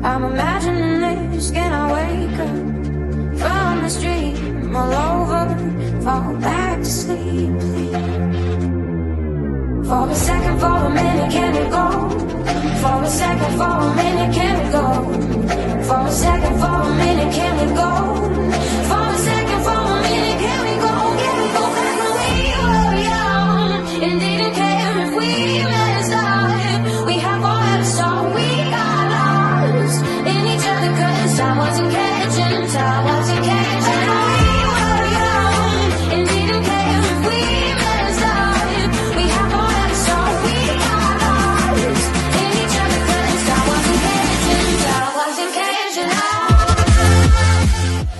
I'm imagining this, can I wake up from this dream all over, fall back to sleep, please. For a second, for a minute, can it go? For a second, for a minute, can it go? For a second, for a minute, can it go?